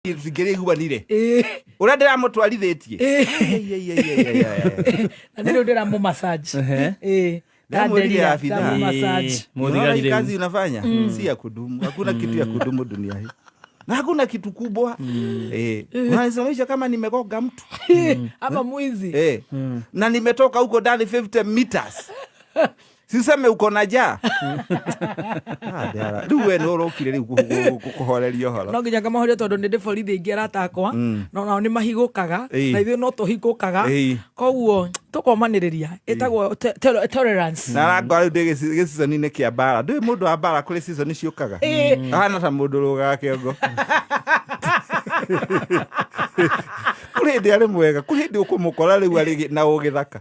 Ngere hubanire. Ura ndira mutwarithitie. Na ndio ndira mu massage. Massage. Kazi unafanya si ya kudumu. Hakuna kitu ya kudumu dunia hii. Na hakuna kitu kubwa. Unaisomesha kama nimegoga mtu. Ama mwizi. Na nimetoka huko ndani 50 meters. Siseme uko na ja. Duwe noro kire kuhorerio horo. No nginya kama horio tondu ndi borithi ingi aratakwa. No nao ni mahigukaga na ithuĩ no tuhigukaga. Koguo tukomaniriria etagwo tolerance. Na rangwa ndi season-ini kia bara. Ndui mundu wa bara kuri season ciukaga. Ahana ta mundu rugaga kiongo. Kuri ndi ari mwega, kuri ndi ukumukora riu ari na ugithaka.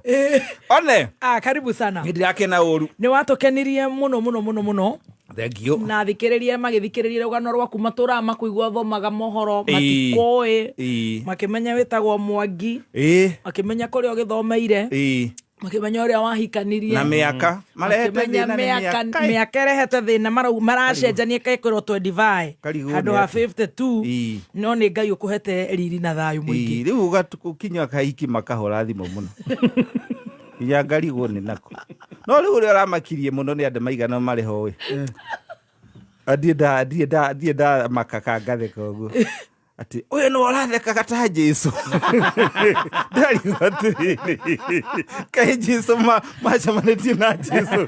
One. Karibu sana. Ndi yake na uru. Ni watukenirie muno. Thank you. Na thikiririe magithikiririe rugano rwaku matura makuigwa thomaga mohoro matikoe makimenya witagwo Mwangi makimenya kuri ogithomeire makimenya uria wahikanirie na miaka marehete thina miaka erehete thina maracenjania kaikirwo 25 handu ha 52 no ni Ngai ukuhete riri na thayu mwingi riu gatukinya kahiki makahora thimo muno ya ngarigo ni nako no riu uri aramakirie muno ni andu maigana mari howe adienda makaka gatheka uguo ati uyu no uratheka kata Jesu ndari watiri kai Jesu machamanĩtie na Jesu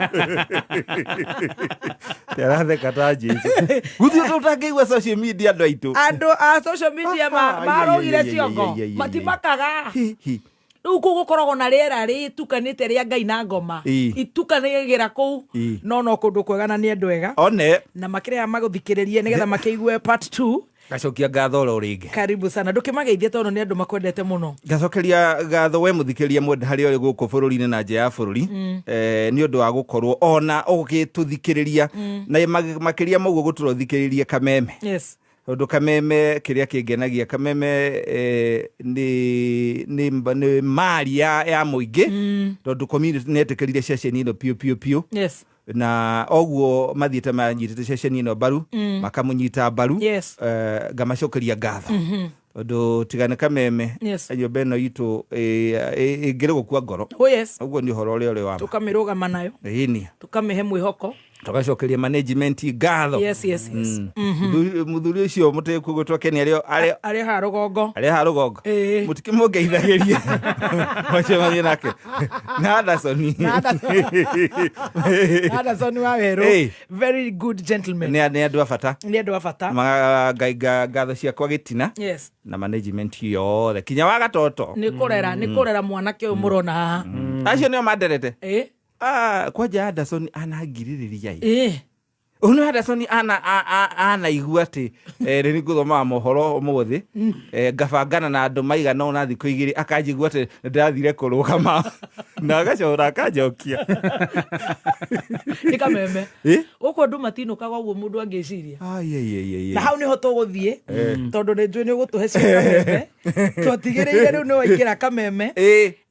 ndaratheka ta Jesu guthi tutangĩigua social media andu a social media marogire ciongo matimakaga riu kugukoragwo na riera ritukanite ria Ngai na ngoma itukanigira kuu no kundu kwega na ni andu ega one na makirea maguthikiririe nigetha makeigue part 2 gacokia gatho ro ringi. Karibu sana ndukimageithia tono ni andu makwendete muno. Gacokeria gatho we muthikiria mwende hari ori guku bururi-ini na nja ya bururi ni undu wa gukorwo ona ugituthikiriria na makiria moguo guturothikiririe kameme. Yes. Undu kameme kiria kingenagia kameme ni mari ya muingi tondu community netikirire session ino pio. Yes. Na oguo mathiete manyitite session ino baru makamunyita baru ngamacokeria ngatho tondu tigane kameme ayo beno itu ngire gukua ngoro oguo ni horo uri wa tukamirugama nayo ini tukamihe mwihoko tugacokeria management ngatho. Yes. Muthuri ucio mutekugutwakeni ari ha rugongo mutikimungeithagiria wacemanie nake na Anderson Waweru very good gentleman ni andu afata magaiga ngatho ciakwa gitina na management yothe kinya wa gatoto ni kurera mwanake uyu murona haha acio nio manderete kwaja Anderson anagiririria Uno Anderson ana igua ati ni guthoma mohoro muthi ngabangana na andu maigana ona thikũ igĩrĩ akanjigua ati ndathire kurugama na agacora akanjokia ni kameme uko andu matinukaga uguo mundu angiciria na hau niho tuguthie tondu ni njui ni gutuhe kameme twatigiriire riu ni waingira kameme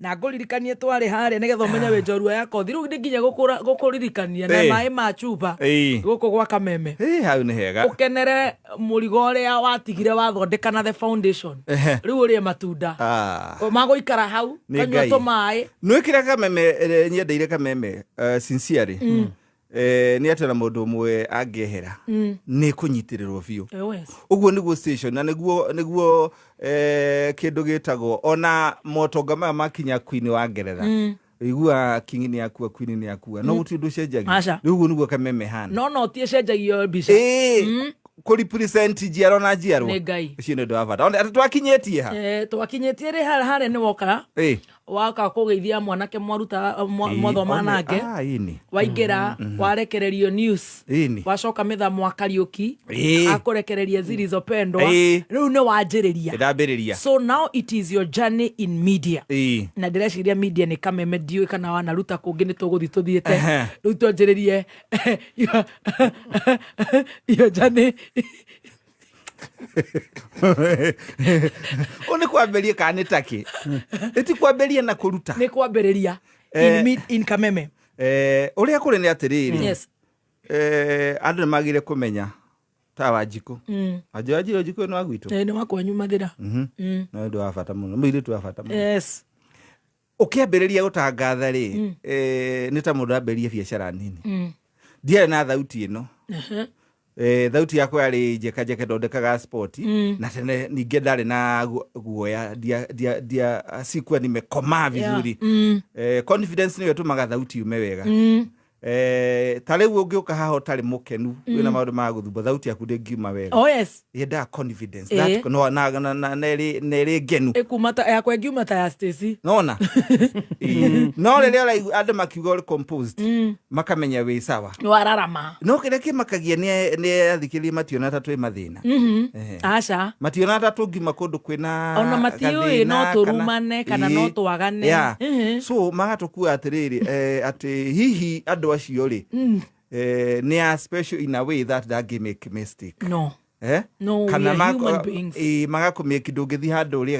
na nguririkanie twari haria nigetha umenye we njorua ya kothi riu nginya gukuririkania na mai ma chupa guku gwa kameme hau ni hega ukenere murigo uria watigire wathondeka na the foundation riu urie matunda maguikara hau kanyua tumai nwikira kameme nyendeire kameme sincerely ni atera mundu umwe angehera ni kunyitirirwo biu uguo niguo station na niguo kindu gitagwo ona motonga maya makinya Queen wa Ngeretha igua king ni yakua Queen ni yakua no guti ndu cenjagia uguo niguo kameme hana no tie cenjagio mbica kuri present jiaro na jiaro ni Ngai ucio ndu avata onda twakinyetie ha twakinyetie ri hare ni woka waka kugeithia mwanake mwaruta mwathoma nake waingira warekererio news wacoka mitha mwakariuki akurekereria zilizo pendwa riu ni wanjiriria so now it is your journey in media na direciria media ni kameme diu kana wanaruta kungi ni tuguthi tuthiete riu twanjiririe your journey Oni kwamberia kana taki eti kwamberia na kuruta ni kwamberia in kameme uria kuri ni atiriri andu magire kumenya ta Wanjiku Wanjiku Wanjiku no agwitũ ni wakwanyu mathira no ndu wa bata mũno mwiri tu wa bata mũno yes ukiambĩrĩria gũtangatha rĩ nĩ ta mũndũ ambĩrĩrie biacara nini ndiarĩ na thauti ĩno thauti yakwa yarĩ njeka ndondekaga sport na tene ningĩ ndarĩ na guoya sikuwa nimekoma vizuri confidence nĩyo ĩtũmaga thauti yume wega ta rĩu ũngĩũka haha ũtarĩ mũkenu wĩna maũndũ ma gũthumba thauti yaku ndĩngiuma wega oh yes yendaga confidence that no na nĩ ngenu ĩkumata yakwa ĩngiuma ta ya Stacy nona no rĩrĩa andũ makiuga ũrĩ composed makamenya wĩ sawa wararama no kĩrĩa kĩmakagia nĩ athikĩrĩria mationa ta twĩ mathĩna aca mationa ta tũngiuma kũndũ kwĩna ona matiũĩ no tũrumane kana no twagane so magatũkua atĩrĩrĩ atĩ hihi andũ acio rĩ nĩ a special in a way that they make mistake no kana we are human beings magakumia kĩndũ ngĩthi handũ ũrĩa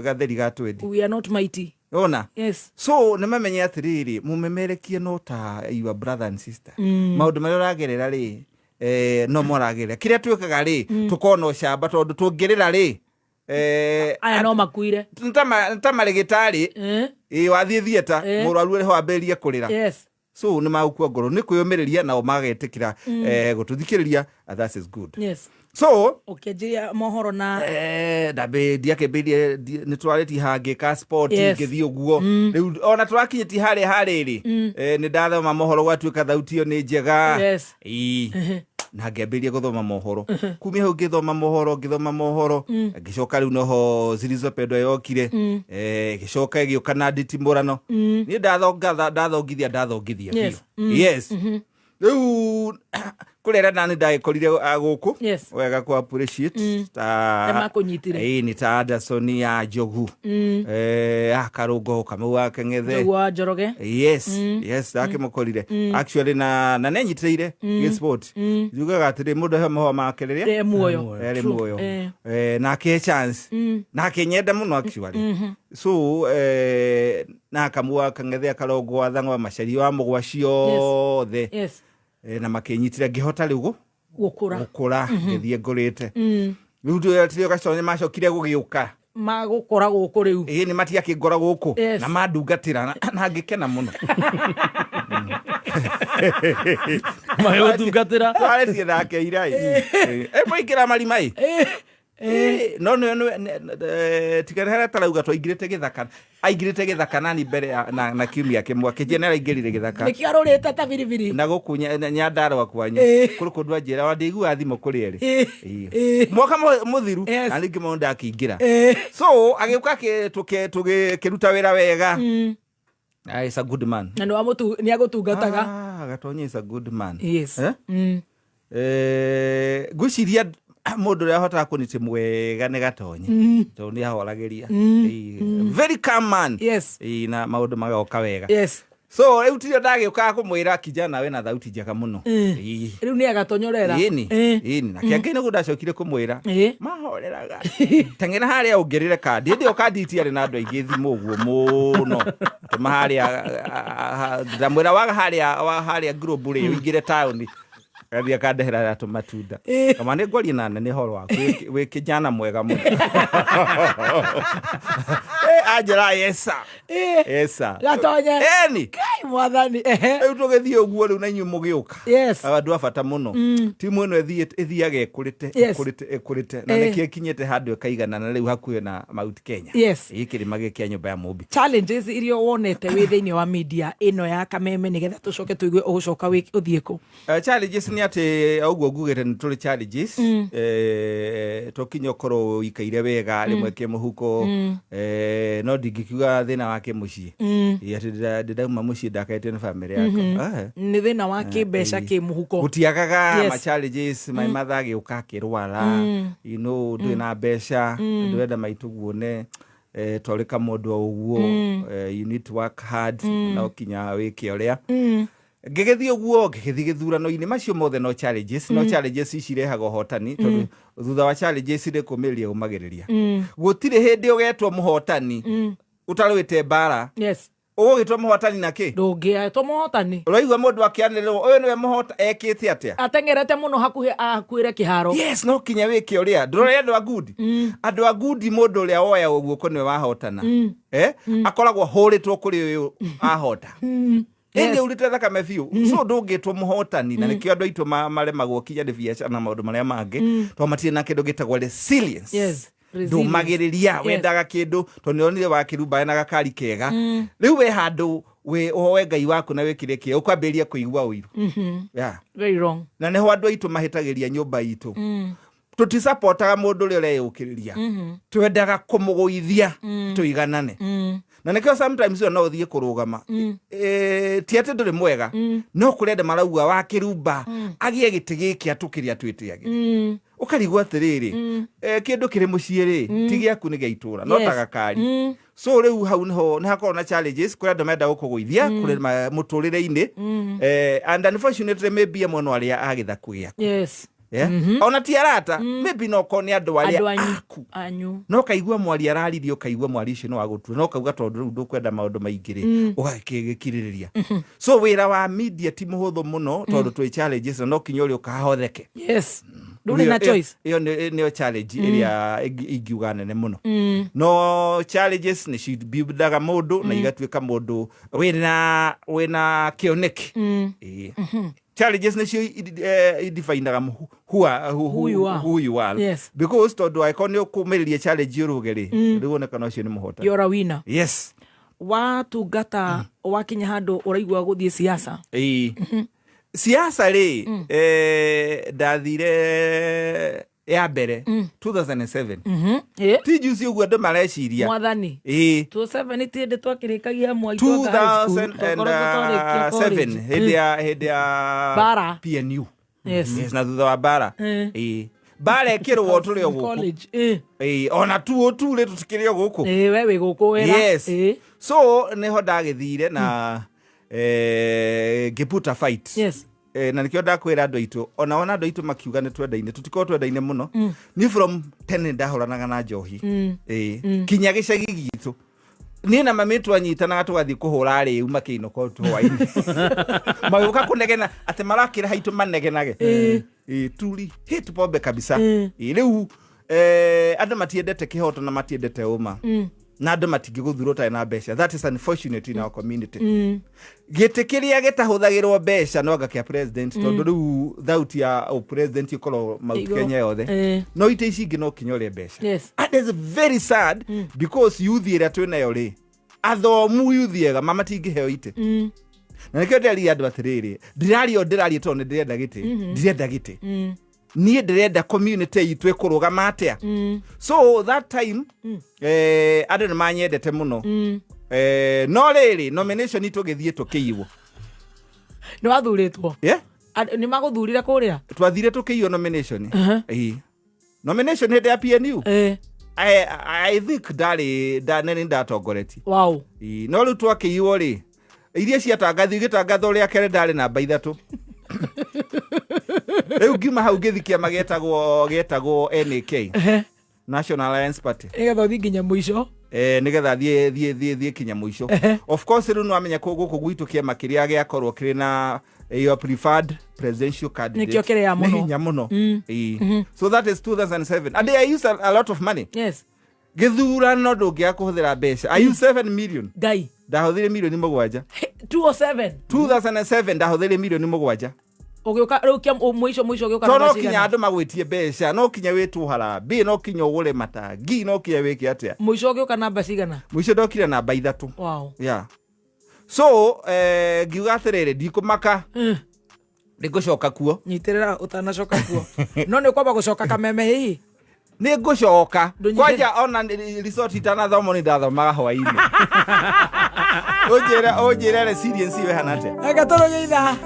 gatheri gatwendi we are not mighty ona yes so nĩ mamenye atĩrĩrĩ mũmemerekie no ta your brother and sister maũndũ marĩa ũragerera rĩ no moragerera kĩrĩa twĩkaga rĩ tũkona ũcamba tondũ tũngĩrĩra rĩ aya no makuire nta marĩgĩtarĩ wathiĩ thieta mũrwaru ũrĩ ho ambĩrĩrie kũrĩra yes so nĩ magũkua ngoro nĩ kwĩyũmĩrĩria nao magetĩkĩra gũtũthikĩrĩria that is good yes so ũkĩnjia mohoro na ndiakĩmbĩirie nĩ twarĩti hangĩka sport ngĩthiĩ ũguo rĩu ona tũrakinyĩti harĩa rĩ nĩ ndathoma mohoro gwatuĩka thauti ĩyo nĩ njega na ngĩambĩrĩria gũthoma mohoro kumia hau ngĩthoma mohoro ngĩcoka rĩu noho Zilizopendwa yokire ngĩcoka ĩgĩũka na nditimũrano niĩ ndathongithia biũ yes rĩu kũrera nani ndagĩkorire gũkũ wega ku appreciate ta nĩ ta Anderson ya Njogu Karũngo Kamau wa Keng'ethe wa Njoroge yes ndakĩmũkorire actually na nĩnyitĩrĩire gĩ sport yugaga atĩrĩ mũndũ he mahũa make rĩrĩa muoyo na akĩhe chance na akĩnyenda mũno actually so na Kamau wa Keng'ethe Karũngo athang'wa macari wa mũgwa ciothe na makĩnyitire ngĩhota rĩu gũkũra ngĩthiĩ ngũrĩte rĩu tũrĩa gaconye macokire gũgĩũka magũkora gũkũ rĩu nĩ matiakĩngora gũkũ na mandungatĩra na ngĩkena mũno magũtungatĩra twarĩtie thake ira mũingĩra marima no tigana harĩa tarauga twaingĩrĩte gĩthaka aingĩrĩte gĩthaka nani mbere na kiumia kĩmwe kĩnjia nĩ araingĩrire gĩthaka nĩkĩarũrĩte ta biribiri na gũkũ Nyandarũa kwanyu kũrĩ kũndũ anjĩra wandĩiguaga thimũ kũrĩ erĩ mwaka mũthiru na rĩngĩ mũndũ ndakĩingĩra so agĩũka tũkĩruta wĩra wega is a good man na nĩ agũtungataga Gatonye is a good man yes ngwĩciria mũndũ ũrĩa ahotaga kũnĩte mwega nĩ Gatonye tondũ nĩ ahoragĩria very calm man na maũndũ magoka wega so rĩu tirio ndagĩũkaga kũmwĩra kijana wĩna thauti njega mũno rĩu nĩ agatonyorera na kĩangĩ nĩguo ndacokire kũmwĩra mahoreraga teng'era harĩa ũngĩrĩre kandi hĩndĩ ĩyo kandi itiarĩ na andũ aingĩ thimũ ũguo mũno tũma harĩa ndamwĩra waga harĩa ngurũbu rĩ ũingĩre taũni gathi akandehera tũmatunda kama nĩ ngwaria na nene horo waku wĩ kijana mwega mũno Angela yesa Gatonye kai mwathani rĩu tũgĩthiĩ ũguo rĩu na inyuĩ mũgĩũka andũ a bata mũno timu ĩno ĩthiaga ĩkũrĩte na nĩkĩo ĩkinyĩte handũ ĩkaigana na rĩu hakuhĩ na Mount Kenya kĩrĩma gĩkĩ kĩa nyũmba ya mũmbi challenges iria wonete wĩ thĩinĩ wa media ĩno ya Kameme nĩgetha tũcoke tũigue ũgũcoka ũthiĩ kũ challenges nĩ atĩ ũguo ngugĩte nĩ tũrĩ challenges tũkinya ũkorwo ũikaire wega rĩmwe kĩmũhuko no ndingĩkiuga thĩna wa kĩmũciĩ atĩ ndĩrauma mũciĩ ndaketio nĩ famĩlĩ yakwa nĩ thĩna wa kĩmbeca kĩmũhuko gũtiagaga ma challenges my mother agĩũka akĩrwara ndũĩ na mbeca ndũrenda maitũ guone twarĩ kamũndũ o ũguo you need to work hard no kinya wĩke ũrĩa ngĩgĩthiĩ ũguo ngĩgĩthiĩ gĩthurano-inĩ macio mothe no challenges ici irehaga ũhotani tondũ thutha wa challenges nĩ kũũmĩrĩria ũmagĩrĩria gũtirĩ hĩndĩ ũgetwo mũhotani ũtarũĩte mbara Ugitwa muhotani naki ndungietwo muhotani uraigua mundu akianirwo uyu niwe muhota ekite atia atengerete muno hakuhi akuire kiharo yes no kinya wiki uria ndurore andu a good mundu uria woya uguo niwe wahotana akoragwo huritwo kuri uyu ahota ende urite thakame biu so ndungitwo muhotani na nikio andu aitu maremagwo kinya ni biacara na maundu maria mangi to matire na kindu gitagwo resilience yes ndumagiriria wendaga kindu to nionire wakirumba na gakari kega riu we handu we owe Ngai waku na wekire ki ukwambiria kuigua uiru yeah very wrong na neho andu aitu mahitagiria nyumba itu tutisupportaga mundu uri ureyukiriria twendaga kumuguithia tuiganane na nikio sometimes no uthie kurugama ti ati nduri mwega no kurenda marauga wakirumba agie giti giki atukiria twitiage ukarigwa atiriri kindu kiri mucii ri ti giaku ni gaitura no tagakari so riu hau niho hakorwo na challenges kuri andu menda gukuguithia kuri muturire-ini and unfortunately maybe amwe no aria agithaku giaku yes ona ti arata maybe no kone andu aria aku anyu no kaigua mwari araririo kaigua mwari ucio no agutura no kauga tondu riu ndukwenda maundu maingiri ugakigikiririria so wira wa media ti muhuthu muno tondu twi challenges no kinya uri ukahotheke yes nduri na choice iyo ni challenge iria ingiuga nene muno no challenges ni should be daga mundu na igatuika mundu wina kioneki challenges ni cio definaga who you are yes because tondu aikoni ukumiriria challenge urugeri riwoneka no cio ni muhota you're a winner yes watungata wakinya handu uraigua guthie siasa siasa ri ndathire ya mbere 2007 ti juice uguo andu mareciria mwathani 2007 ti ndi twakirikagia mwai twaka 2007 hidi ya bara PNU yes na thutha wa bara bara ekirwo turi o guku ona tu ri tutikiri o guku wewe guku wera yes so niho ndagithire na ngiputa fight yes na nikio ndakwira andu aitu ona andu aitu makiuga ni twendaine tutiko twendaine muno ni from tene ndahoranaga na njohi kinya gicagi gitu ni na mamitu anyitanaga tugathi kuhura ri uma kino ko twaini maguka kunegena ate marakira haitu manegenage tuli hit pombe kabisa riu andu matiendete kihoto na matiendete uma na andu matingiguthurwo ta na mbeca that is unfortunate in our community gite kiria gitahuthagirwo mbeca no gakia president tondu riu thauti ya president ikoro mauti Kenya yothe no ite ici ingi no kinyore mbeca and is very sad because youth ira twinayo ri athomu youth ega mama tingiheo ite na nikio ndari andu atiriri ndirario tondu ndirenda gite niä ndärenda community itwe kurugama atia so that time andu nä manyendete muno no riri nomination itu githie tukiiwo ni wathuritwo ni maguthurire kuria twathire tukiiwo nomination nomination hede ya PNU I think nani ndatongoreti wow no riu twakiiwo ri iria ciatangathi gitangatho ria kere ndari namba 3 riu ngima hau ngithikia magetagwo NAK National Alliance Party nigetha thi nginya muico nigetha thie kinya muico of course riu no amenya guku gwitu kiama kiria giakorwo kiri na your preferred presidential candidate nikio kire ya muno hinya muno so that is 2007 and I used a lot of money yes githurano ndungia kuhuthira mbeca I used 7 million ngai ndahuthire milioni 7 2007 ndahuthire milioni 7 ugiuka riu kia muico ugiuka no kinya andu magwitie mbeca no kinya witu harabi no kinya ugure matangi no kinya wiki atia muico ugiuka namba cigana muico ndokire namba 3 wow yeah so ngiuga atiriri ndikumaka ndigucoka kuo nyitirira utanacoka kuo no ni kwamba gucoka kameme hihi ni ngucoka kwanja ona resort itanathomo ni ndathomaga hwaini ujire resilience we hanate agatoro geitha